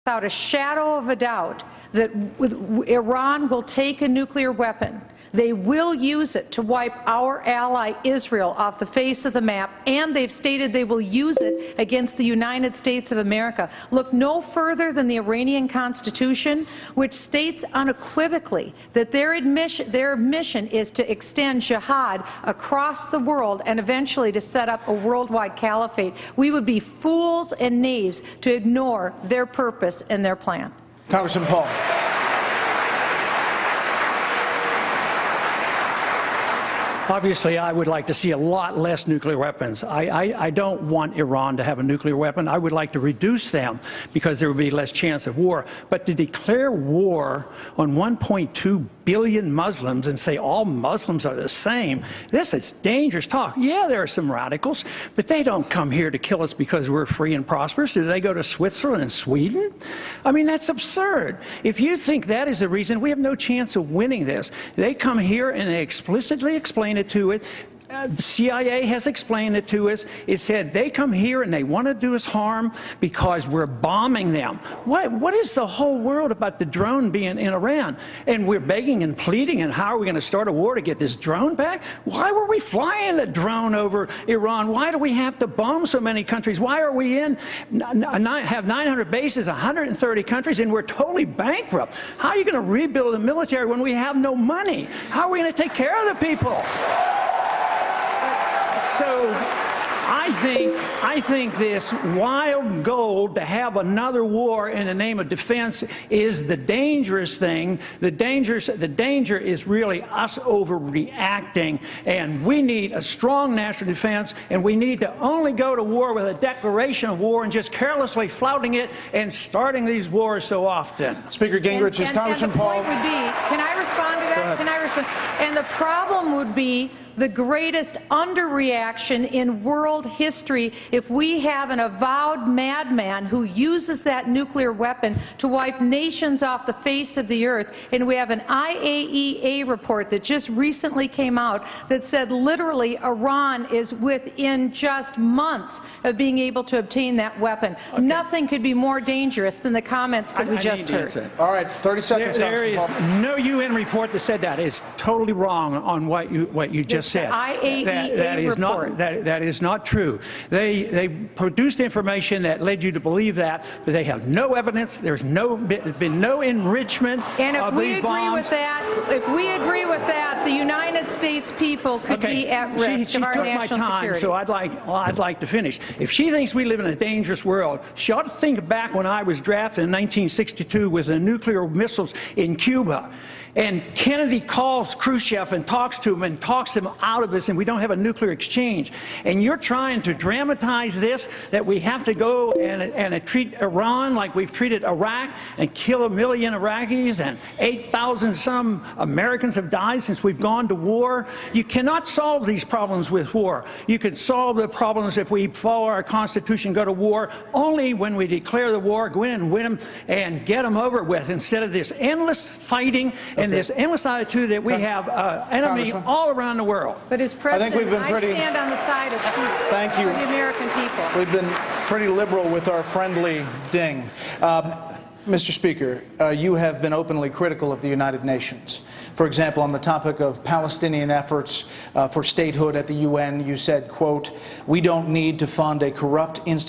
without a shadow of a doubt that Iran will take a nuclear weapon. They will use it to wipe our ally Israel off the face of the map, and they've stated they will use it against the United States of America. Look no further than the Iranian Constitution, which states unequivocally that their mission is to extend jihad across the world and eventually to set up a worldwide caliphate. We would be fools and knaves to ignore their purpose and their plan. Congressman Paul. Obviously, I would like to see a lot less nuclear weapons. I don't want Iran to have a nuclear weapon. I would like to reduce them because there would be less chance of war. But to declare war on 1.2 billion Muslims and say all Muslims are the same, this is dangerous talk. Yeah, there are some radicals, but they don't come here to kill us because we're free and prosperous. Do they go to Switzerland and Sweden? I mean, that's absurd. If you think that is the reason, we have no chance of winning this. They come here and they explicitly explain it to it. The CIA has explained it to us. It said they come here and they want to do us harm because we're bombing them. What is the whole world about the drone being in Iran? And we're begging and pleading, and how are we going to start a war to get this drone back? Why were we flying a drone over Iran? Why do we have to bomb so many countries? Why are we have 900 bases, 130 countries, and we're totally bankrupt? How are you going to rebuild the military when we have no money? How are we going to take care of the people? So I think this wild goal to have another war in the name of defense is the dangerous thing. The danger is really us overreacting, and we need a strong national defense, and we need to only go to war with a declaration of war and just carelessly flouting it and starting these wars so often. Speaker Gingrich, is Congressman Paul. And the point would be, can I respond to that? Can I respond? And the problem would be the greatest underreaction in world history if we have an avowed madman who uses that nuclear weapon to wipe nations off the face of the earth. And we have an IAEA report that just recently came out that said literally Iran is within just months of being able to obtain that weapon. Okay. Nothing could be more dangerous than the comments that we just heard. All right, 30 seconds. There is no UN report that said that. It's totally wrong on what you just said. IAEA report. That is not true. They produced information that led you to believe that, but they have no evidence. There's been no enrichment of these bombs. And if we agree with that, the United States people could be at risk of our national security. So I'd like to finish. If she thinks we live in a dangerous world, she ought to think back when I was drafted in 1962 with the nuclear missiles in Cuba. And Kennedy calls Khrushchev and talks to him and talks him out of this, and we don't have a nuclear exchange. And you're trying to dramatize this, that we have to go and treat Iran like we've treated Iraq and kill 1 million Iraqis, and 8,000 some Americans have died since we've gone to war. You cannot solve these problems with war. You can solve the problems if we follow our Constitution, go to war, only when we declare the war, go in and win them and get them over with, instead of this endless fighting and this endless attitude that we have enemy all around the world. But as President, I stand on the side of peace for the American people. We've been pretty liberal with our friendly ding. Mr. Speaker, you have been openly critical of the United Nations. For example, on the topic of Palestinian efforts for statehood at the UN, you said, quote, "We don't need to fund a corrupt institution